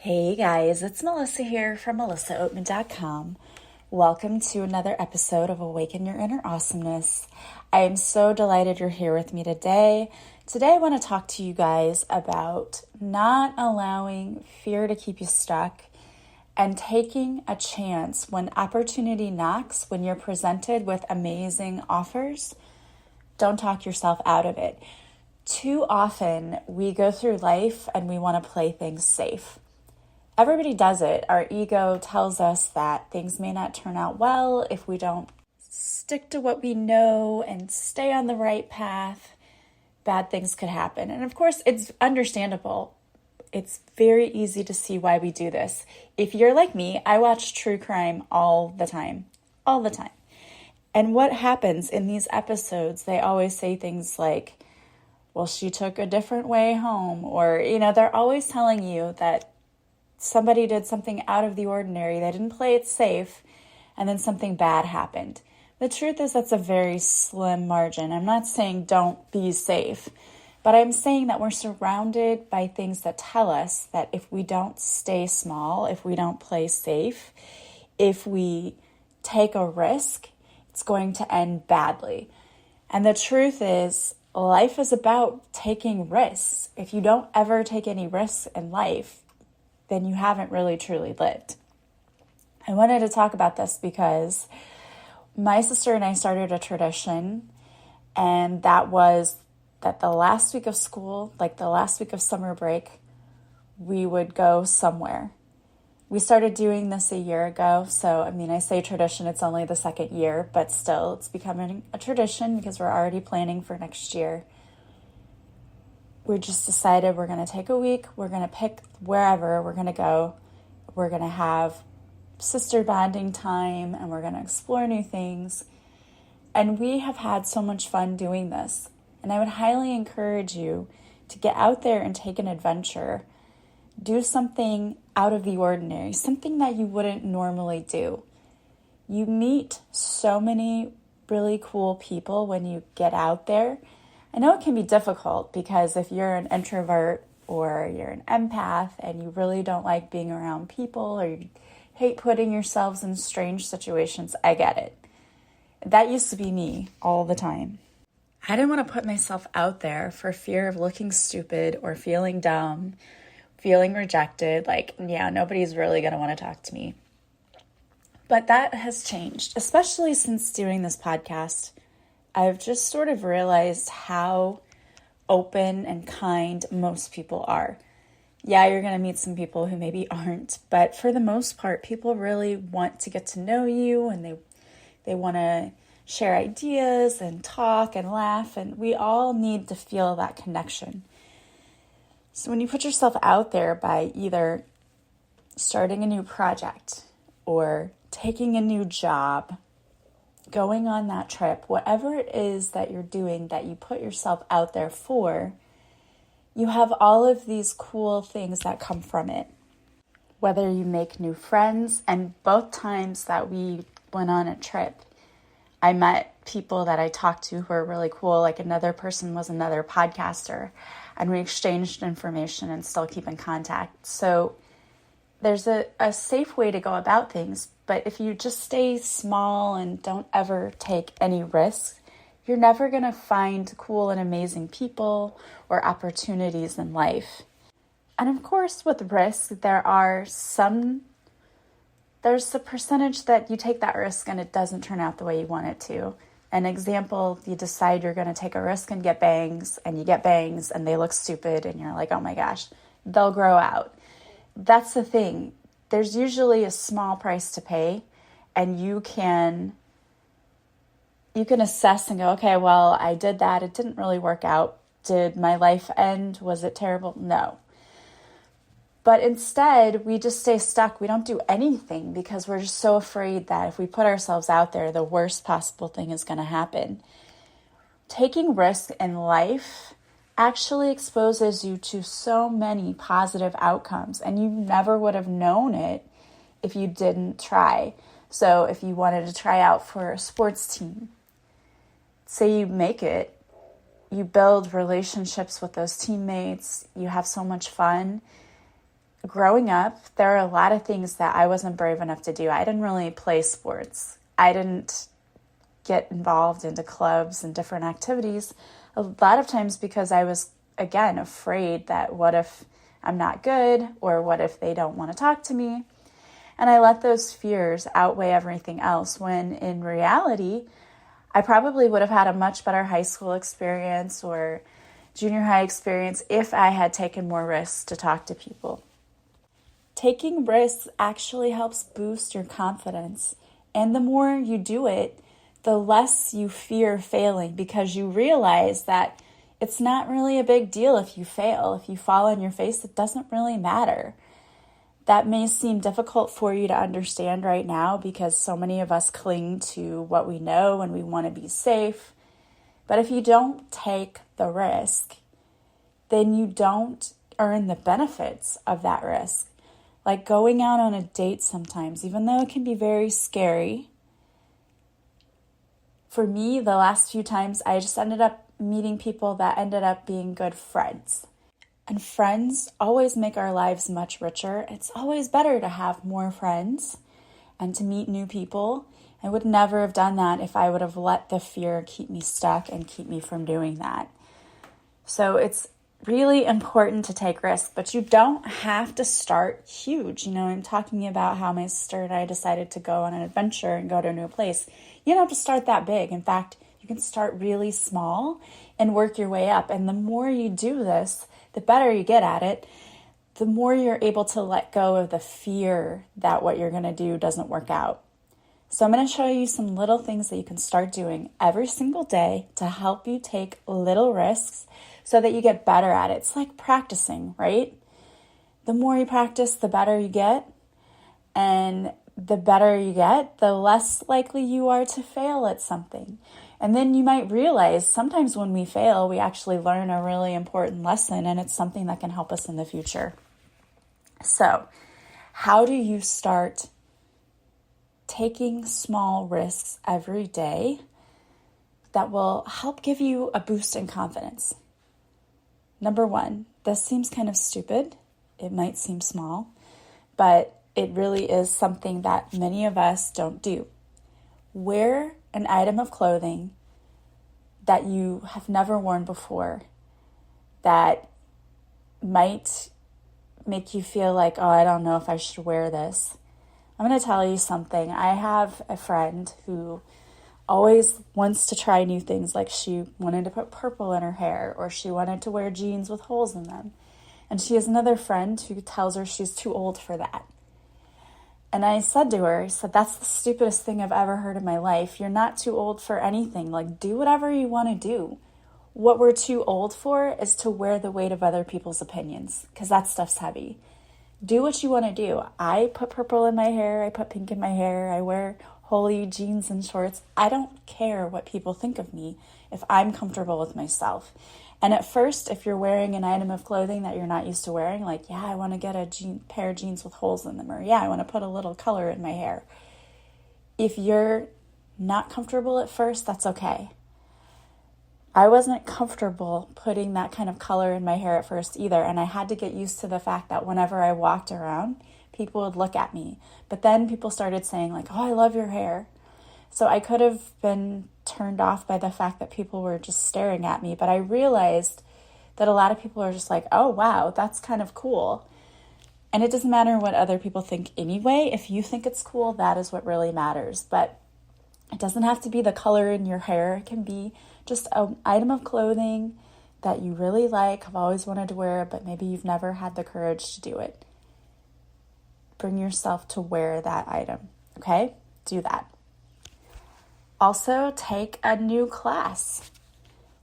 Hey guys, it's Melissa here from melissaoatman.com. Welcome to another episode of Awaken Your Inner Awesomeness. I am so delighted you're here with me today. Today I want to talk to you guys about not allowing fear to keep you stuck and taking a chance when opportunity knocks, when you're presented with amazing offers. Don't talk yourself out of it. Too often we go through life and we want to play things safe. Everybody does it. Our ego tells us that things may not turn out well if we don't stick to what we know and stay on the right path. Bad things could happen. And of course, it's understandable. It's very easy to see why we do this. If you're like me, I watch true crime all the time. And what happens in these episodes, they always say things like, well, she took a different way home. Or, they're always telling you that somebody did something out of the ordinary. They didn't play it safe, and then something bad happened. The truth is that's a very slim margin. I'm not saying don't be safe, but I'm saying that we're surrounded by things that tell us that if we don't stay small, if we don't play safe, if we take a risk, it's going to end badly. And the truth is, life is about taking risks. If you don't ever take any risks in life, then you haven't really truly lived. I wanted to talk about this because my sister and I started a tradition, and that was that the last week of school, like the last week of summer break, we would go somewhere. We started doing this a year ago, so I say tradition, it's only the second year, but still it's becoming a tradition because we're already planning for next year. We just decided we're going to take a week, we're going to pick wherever we're going to go, we're going to have sister bonding time, and we're going to explore new things. And we have had so much fun doing this. And I would highly encourage you to get out there and take an adventure. Do something out of the ordinary, something that you wouldn't normally do. You meet so many really cool people when you get out there. I know it can be difficult because if you're an introvert or you're an empath and you really don't like being around people or you hate putting yourselves in strange situations, I get it. That used to be me all the time. I didn't want to put myself out there for fear of looking stupid or feeling dumb, feeling rejected, nobody's really going to want to talk to me. But that has changed, especially since doing this podcast. I've just sort of realized how open and kind most people are. Yeah, you're going to meet some people who maybe aren't, but for the most part, people really want to get to know you, and they want to share ideas and talk and laugh, and we all need to feel that connection. So when you put yourself out there by either starting a new project or taking a new job, going on that trip, whatever it is that you're doing that you put yourself out there for, you have all of these cool things that come from it. Whether you make new friends, and both times that we went on a trip, I met people that I talked to who were really cool. Like another person was another podcaster, and we exchanged information and still keep in contact. So there's a safe way to go about things, but if you just stay small and don't ever take any risks, you're never going to find cool and amazing people or opportunities in life. And of course, with risk, there's the percentage that you take that risk and it doesn't turn out the way you want it to. An example, you decide you're going to take a risk and get bangs, and you get bangs and they look stupid and you're like, oh my gosh, they'll grow out. That's the thing. There's usually a small price to pay, and you can assess and go, okay, well, I did that. It didn't really work out. Did my life end? Was it terrible? No. But instead, we just stay stuck. We don't do anything because we're just so afraid that if we put ourselves out there, the worst possible thing is going to happen. Taking risks in life actually exposes you to so many positive outcomes, and you never would have known it if you didn't try. So if you wanted to try out for a sports team, say you make it, you build relationships with those teammates, you have so much fun. growing up, there are a lot of things that I wasn't brave enough to do. I didn't really play sports. I didn't get involved into clubs and different activities, a lot of times because I was, again, afraid that what if I'm not good, or what if they don't want to talk to me? And I let those fears outweigh everything else, when in reality, I probably would have had a much better high school experience or junior high experience if I had taken more risks to talk to people. Taking risks actually helps boost your confidence. And the more you do it, the less you fear failing, because you realize that it's not really a big deal if you fail. If you fall on your face, it doesn't really matter. That may seem difficult for you to understand right now because so many of us cling to what we know and we want to be safe. But if you don't take the risk, then you don't earn the benefits of that risk. Like going out on a date sometimes, even though it can be very scary. For me, the last few times, I just ended up meeting people that ended up being good friends. And friends always make our lives much richer. It's always better to have more friends and to meet new people. I would never have done that if I would have let the fear keep me stuck and keep me from doing that. So it's really important to take risks, but you don't have to start huge. I'm talking about how my sister and I decided to go on an adventure and go to a new place. You don't have to start that big. In fact, you can start really small and work your way up. And the more you do this, the better you get at it, the more you're able to let go of the fear that what you're going to do doesn't work out. So I'm going to show you some little things that you can start doing every single day to help you take little risks so that you get better at it. It's like practicing, right? The more you practice, the better you get. And the better you get, the less likely you are to fail at something. And then you might realize sometimes when we fail, we actually learn a really important lesson, and it's something that can help us in the future. So, how do you start taking small risks every day that will help give you a boost in confidence? Number one, this seems kind of stupid. It might seem small, but it really is something that many of us don't do. Wear an item of clothing that you have never worn before that might make you feel like, oh, I don't know if I should wear this. I'm going to tell you something. I have a friend who always wants to try new things, like she wanted to put purple in her hair, or she wanted to wear jeans with holes in them. And she has another friend who tells her she's too old for that. And I said to her, that's the stupidest thing I've ever heard in my life. You're not too old for anything. Like, do whatever you want to do. What we're too old for is to wear the weight of other people's opinions, because that stuff's heavy. Do what you want to do. I put purple in my hair. I put pink in my hair. I wear holy jeans and shorts. I don't care what people think of me if I'm comfortable with myself. And at first, if you're wearing an item of clothing that you're not used to wearing, like, yeah, I want to get a pair of jeans with holes in them, or yeah, I want to put a little color in my hair. If you're not comfortable at first, that's okay. I wasn't comfortable putting that kind of color in my hair at first either, and I had to get used to the fact that whenever I walked around, people would look at me. But then people started saying, like, oh, I love your hair. So I could have been turned off by the fact that people were just staring at me, but I realized that a lot of people are just like, oh, wow, that's kind of cool. And it doesn't matter what other people think anyway. If you think it's cool, that is what really matters. But it doesn't have to be the color in your hair. It can be just an item of clothing that you really like, have always wanted to wear, but maybe you've never had the courage to do it. Bring yourself to wear that item, okay? Do that. Also, take a new class,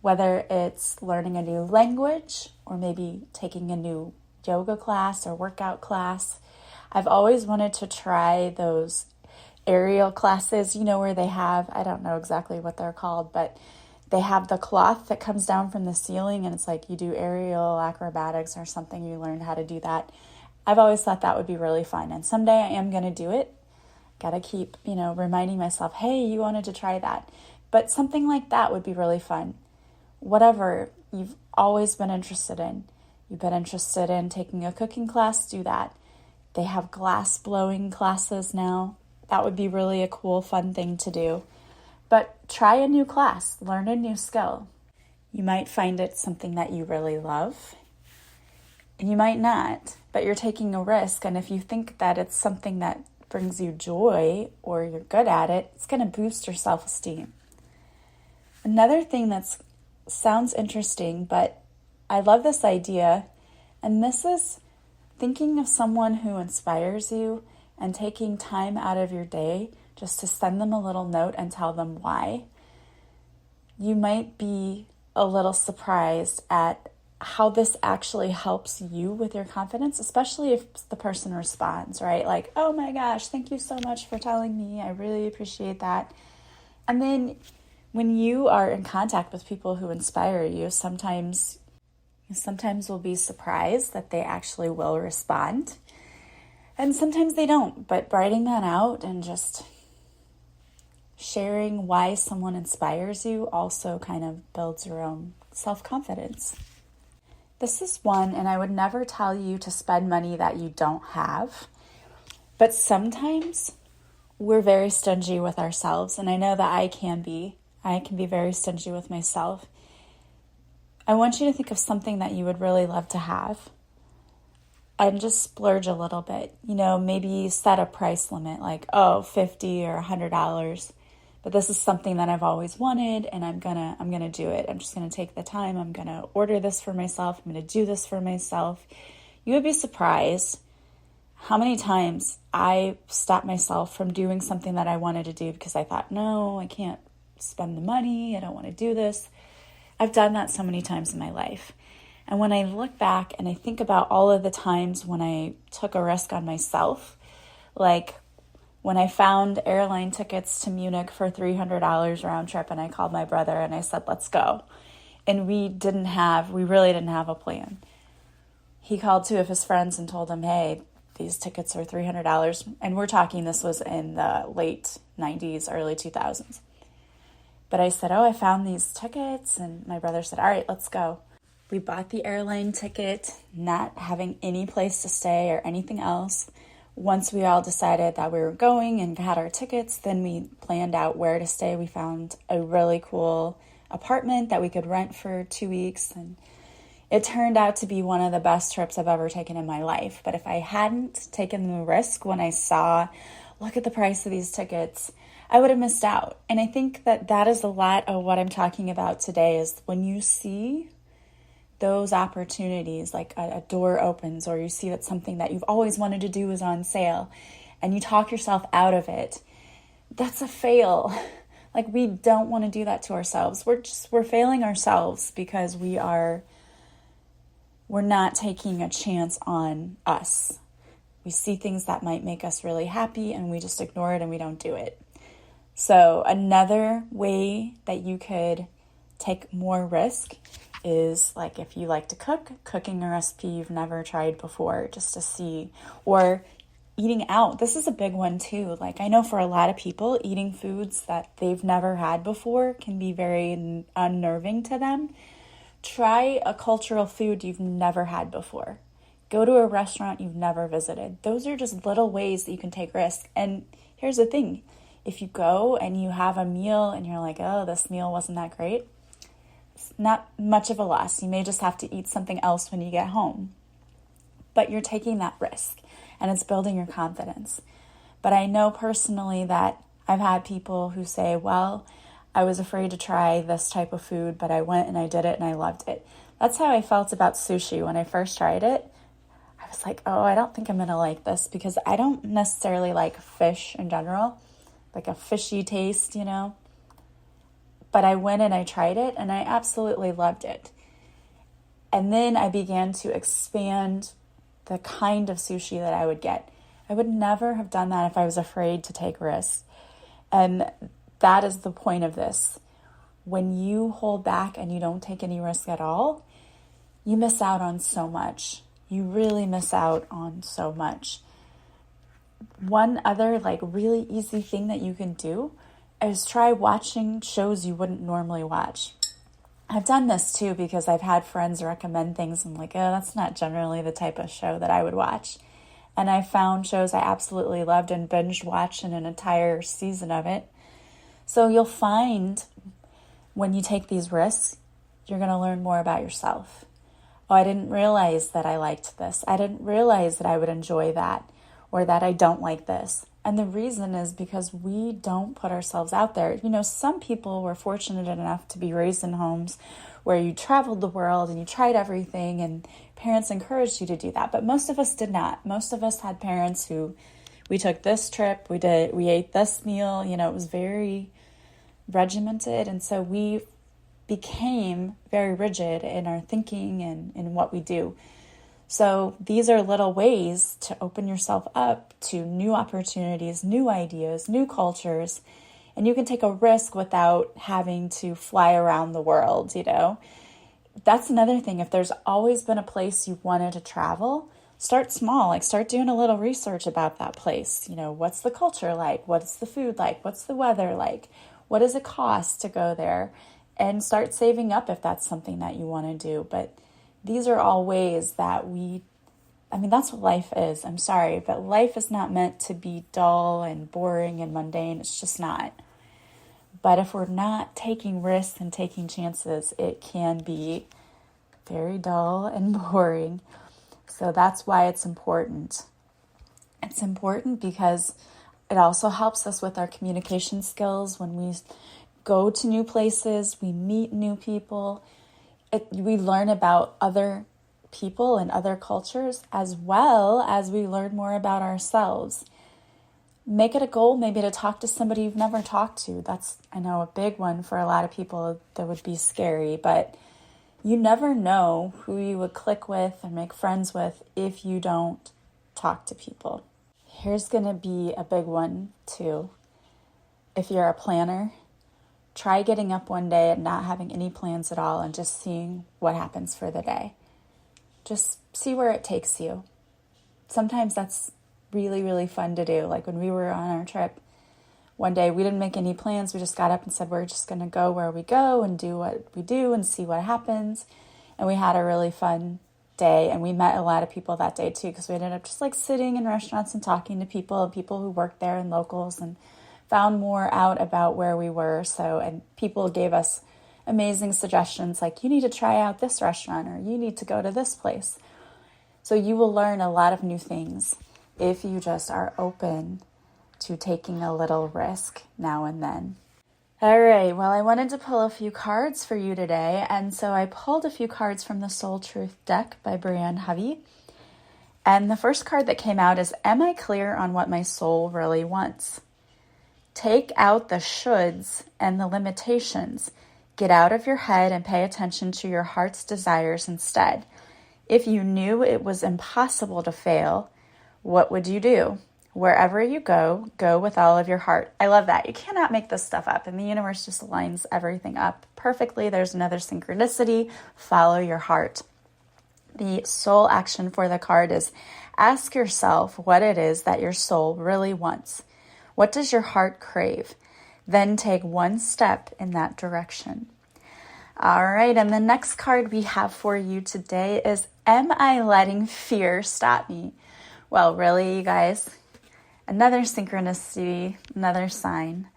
whether it's learning a new language or maybe taking a new yoga class or workout class. I've always wanted to try those aerial classes, where they have, I don't know exactly what they're called, but they have the cloth that comes down from the ceiling, and it's like you do aerial acrobatics or something. You learn how to do that. I've always thought that would be really fun, and someday I am going to do it. Got to keep, reminding myself, hey, you wanted to try that. But something like that would be really fun. Whatever you've always been interested in, You've been interested in taking a cooking class, do that. They have glass blowing classes now. That would be really a cool, fun thing to do. But try a new class, learn a new skill. You might find it something that you really love, and you might not, but you're taking a risk. And if you think that it's something that brings you joy or you're good at it, it's going to boost your self-esteem. Another thing that sounds interesting, but I love this idea, and this is thinking of someone who inspires you and taking time out of your day just to send them a little note and tell them why. You might be a little surprised at how this actually helps you with your confidence, especially if the person responds, right? Like, oh my gosh, thank you so much for telling me. I really appreciate that. And then when you are in contact with people who inspire you, sometimes we'll be surprised that they actually will respond. And sometimes they don't, but writing that out and just sharing why someone inspires you also kind of builds your own self-confidence. This is one, and I would never tell you to spend money that you don't have, but sometimes we're very stingy with ourselves, and I know that I can be very stingy with myself. I want you to think of something that you would really love to have and just splurge a little bit. Maybe set a price limit like, $50 or $100. But this is something that I've always wanted, and I'm gonna do it. I'm just gonna take the time. I'm gonna order this for myself. I'm gonna do this for myself. You would be surprised how many times I stopped myself from doing something that I wanted to do because I thought, no, I can't spend the money. I don't want to do this. I've done that so many times in my life. And when I look back and I think about all of the times when I took a risk on myself, like when I found airline tickets to Munich for $300 round trip, and I called my brother and I said, let's go. And we really didn't have a plan. He called two of his friends and told them, hey, these tickets are $300. And we're talking, this was in the late 90s, early 2000s. But I said, I found these tickets. And my brother said, all right, let's go. We bought the airline ticket, not having any place to stay or anything else. Once we all decided that we were going and had our tickets, then we planned out where to stay. We found a really cool apartment that we could rent for 2 weeks. And it turned out to be one of the best trips I've ever taken in my life. But if I hadn't taken the risk when I saw, look at the price of these tickets, I would have missed out. And I think that is a lot of what I'm talking about today is when you see those opportunities, like a door opens or you see that something that you've always wanted to do is on sale and you talk yourself out of it, that's a fail. Like, we don't want to do that to ourselves. We're failing ourselves because we're not taking a chance on us. We see things that might make us really happy and we just ignore it and we don't do it. So another way that you could take more risk is, like, if you like to cook, cooking a recipe you've never tried before just to see, or eating out. This is a big one too. Like, I know for a lot of people, eating foods that they've never had before can be very unnerving to them. Try a cultural food you've never had before. Go to a restaurant you've never visited. Those are just little ways that you can take risk. And here's the thing. If you go and you have a meal and you're like, oh, this meal wasn't that great, it's not much of a loss. You may just have to eat something else when you get home. But you're taking that risk and it's building your confidence. But I know personally that I've had people who say, well, I was afraid to try this type of food, but I went and I did it and I loved it. That's how I felt about sushi when I first tried it. I was like, oh, I don't think I'm going to like this because I don't necessarily like fish in general, like a fishy taste, But I went and I tried it and I absolutely loved it. And then I began to expand the kind of sushi that I would get. I would never have done that if I was afraid to take risks. And that is the point of this. When you hold back and you don't take any risk at all, you miss out on so much. You really miss out on so much. One other really easy thing that you can do is try watching shows you wouldn't normally watch. I've done this too because I've had friends recommend things. I'm like, oh, that's not generally the type of show that I would watch. And I found shows I absolutely loved and binge watched an entire season of it. So you'll find when you take these risks, you're going to learn more about yourself. Oh, I didn't realize that I liked this. I didn't realize that I would enjoy that, or that I don't like this. And the reason is because we don't put ourselves out there. You know, some people were fortunate enough to be raised in homes where you traveled the world and you tried everything and parents encouraged you to do that. But most of us did not. Most of us had parents who, we took this trip, we ate this meal, you know, it was very regimented. And so we became very rigid in our thinking and in what we do. So these are little ways to open yourself up to new opportunities, new ideas, new cultures, and you can take a risk without having to fly around the world, you know. That's another thing. If there's always been a place you wanted to travel, start small. Like start doing a little research about that place. You know, what's the culture like? What's the food like? What's the weather like? What does it cost to go there? And start saving up if that's something that you want to do. But these are all ways that that's what life is. I'm sorry, but life is not meant to be dull and boring and mundane. It's just not. But if we're not taking risks and taking chances, it can be very dull and boring. So that's why it's important. It's important because it also helps us with our communication skills. When we go to new places, we meet new people, we learn about other people and other cultures, as well as we learn more about ourselves. Make it a goal maybe to talk to somebody you've never talked to. That's, I know, a big one for a lot of people that would be scary, but you never know who you would click with and make friends with if you don't talk to people. Here's going to be a big one too. If you're a planner, try getting up one day and not having any plans at all and just seeing what happens for the day. Just see where it takes you. Sometimes that's really, really fun to do. Like when we were on our trip, one day we didn't make any plans. We just got up and said, we're just going to go where we go and do what we do and see what happens. And we had a really fun day. And we met a lot of people that day too, because we ended up just like sitting in restaurants and talking to people who worked there and locals, and found more out about where we were. And people gave us amazing suggestions like, you need to try out this restaurant, or you need to go to this place. So you will learn a lot of new things if you just are open to taking a little risk now and then. All right, well, I wanted to pull a few cards for you today. And so I pulled a few cards from the Soul Truth deck by Brianne Hovey. And the first card that came out is, am I clear on what my soul really wants? Take out the shoulds and the limitations. Get out of your head and pay attention to your heart's desires instead. If you knew it was impossible to fail, what would you do? Wherever you go, go with all of your heart. I love that. You cannot make this stuff up, and the universe just lines everything up perfectly. There's another synchronicity. Follow your heart. The soul action for the card is, ask yourself what it is that your soul really wants. What does your heart crave? Then take one step in that direction. All right, and the next card we have for you today is, am I letting fear stop me? Well, really, you guys, another synchronicity, another sign.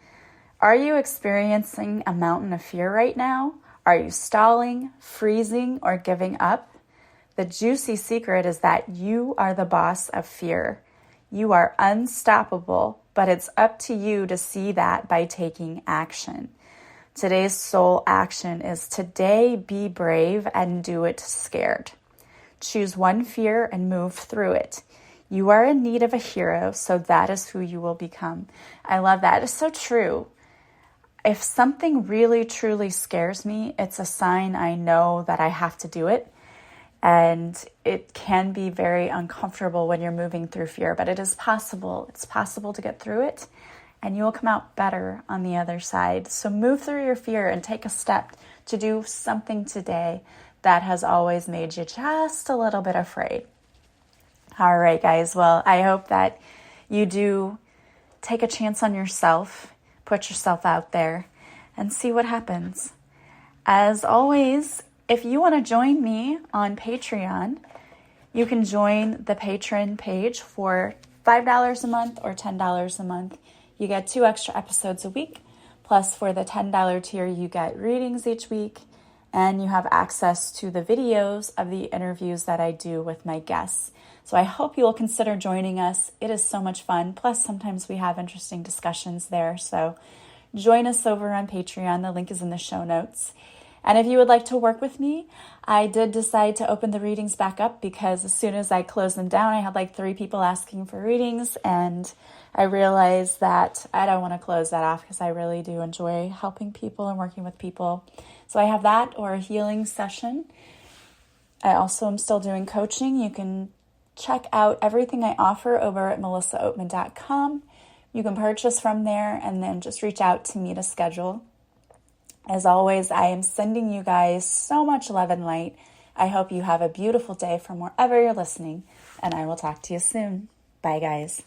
Are you experiencing a mountain of fear right now? Are you stalling, freezing, or giving up? The juicy secret is that you are the boss of fear. You are unstoppable, but it's up to you to see that by taking action. Today's soul action is, today be brave and do it scared. Choose one fear and move through it. You are in need of a hero, so that is who you will become. I love that. It's so true. If something really, truly scares me, it's a sign I know that I have to do it. And it can be very uncomfortable when you're moving through fear, but it is possible. It's possible to get through it, and you will come out better on the other side. So move through your fear and take a step to do something today that has always made you just a little bit afraid. All right, guys. Well, I hope that you do take a chance on yourself, put yourself out there, and see what happens. As always, if you want to join me on Patreon, you can join the Patron page for $5 a month or $10 a month. You get 2 extra episodes a week. Plus, for the $10 tier, you get readings each week, and you have access to the videos of the interviews that I do with my guests. So I hope you will consider joining us. It is so much fun. Plus, sometimes we have interesting discussions there. So join us over on Patreon. The link is in the show notes. And if you would like to work with me, I did decide to open the readings back up because as soon as I closed them down, I had like 3 people asking for readings, and I realized that I don't want to close that off because I really do enjoy helping people and working with people. So I have that or a healing session. I also am still doing coaching. You can check out everything I offer over at melissaoatman.com. You can purchase from there and then just reach out to me to schedule. As always, I am sending you guys so much love and light. I hope you have a beautiful day from wherever you're listening, and I will talk to you soon. Bye, guys.